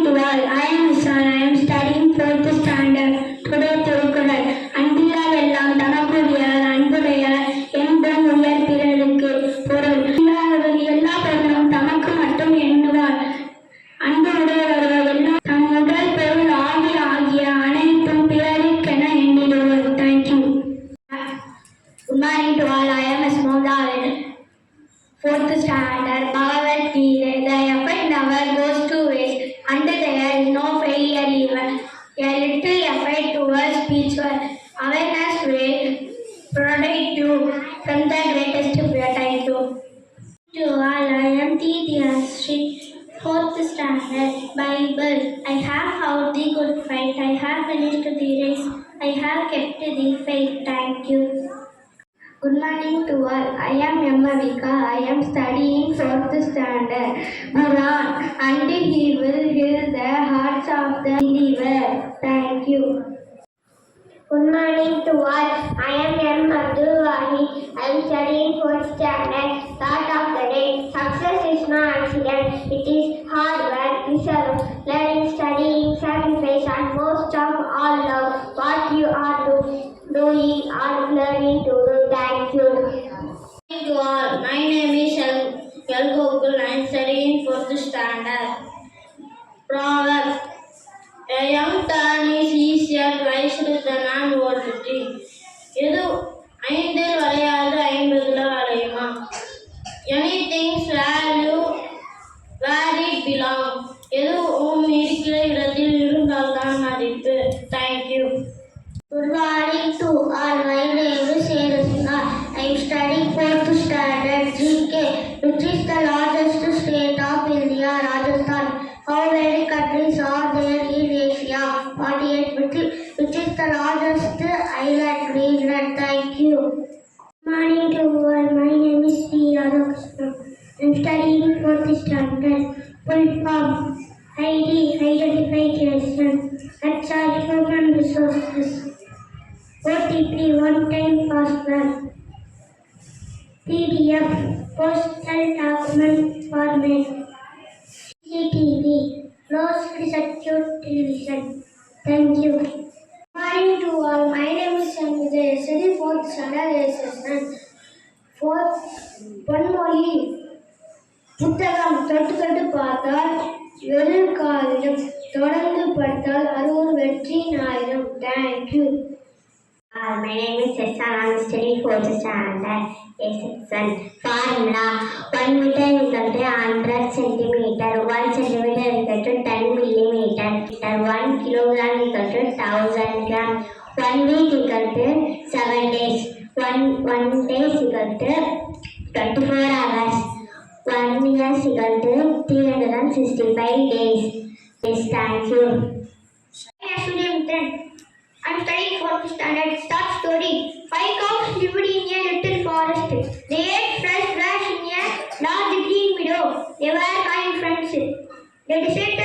to all. I am Ishan. I am studying 4th standard. Today Thirukkural. அன்பில்லார் எல்லாம் தனக்குரியர் அன்புடையார் என்பதும் உயர் பிறருக்கு பொருள். எல்லா பொருளும் தமக்கு மட்டும் எண்ணுவார். அன்பு உடையவர்கள் எல்லாம் தம் உடல் பொருள் ஆகிய அனைத்தும் பிறருக்கென எண்ணிடுவர். Thank you. Good morning to all. I am Asmoda. 4th standard. Bhagavad Gita. The effort never goes to waste. Under there is no failure even. A little effort towards spiritual awareness will protect you from the greatest fear. Thank you. To all, I am T.D.Sri. 4th standard. Bible. I have fought the good fight. I have finished the race. I have kept the faith. Thank you. Good morning to all. I am Yamavika. I am studying 4th standard. Quran, and he will heal the hearts of the believer. Thank you. Good morning to all. I am M. Abdul Wahid. I am studying 4th standard. Thought of the day. Success is no accident. It is hard work, research, learning, studying, sacrifice, and most of all love. What you are doing or learning to do. Thank you. Good morning to all. My name is L. Gokul. I am studying 4th standard. Proverb. A young turn is easier twice than an old tree. இது 5 வளையாது 50 வளையுமா? Anything's value where it belongs. எதுவும் இருக்கிற இடத்தில் இருந்தால்தான் மதிப்பு. Thank you. Good morning to all. My name is Erasna. I am studying 4th standard GK, which is the largest state of India, Rajasthan. How many countries are there in Asia? 48, which is the largest island, Greenland. Thank you. Good morning to all. My name is Sri Radhakrishna. I am studying 4th standard. Full form. ID, identification. That's all human resources. OTP, one-time password. PDF, postal document format. CCTV, closed circuit television. Thank you. Good morning to all. My name is Sanjay. Study 4th standard session. பொன்மொழி. புத்தகம் தொட்டு பார்த்தால் வெறுக்காயிரம், தொடர்ந்து படித்தால் அருள் வெற்றி ஞாயிரம். Thank you. My name is Sessa. I am studying 4th standard. A section. Formula. 1 meter is equal to 100 centimeter. 1 centimeter is equal to 10 millimeter. 1 kilogram is equal to 1000 gram. 1 week is equal to 7 days. 1 day is equal to 24 hours. 1 year is equal to 365 days. Yes, thank you. I am studying 4th standard. Start story. 5 cows lived in a little forest. They ate fresh grass in a large green meadow. They were kind friends. They decided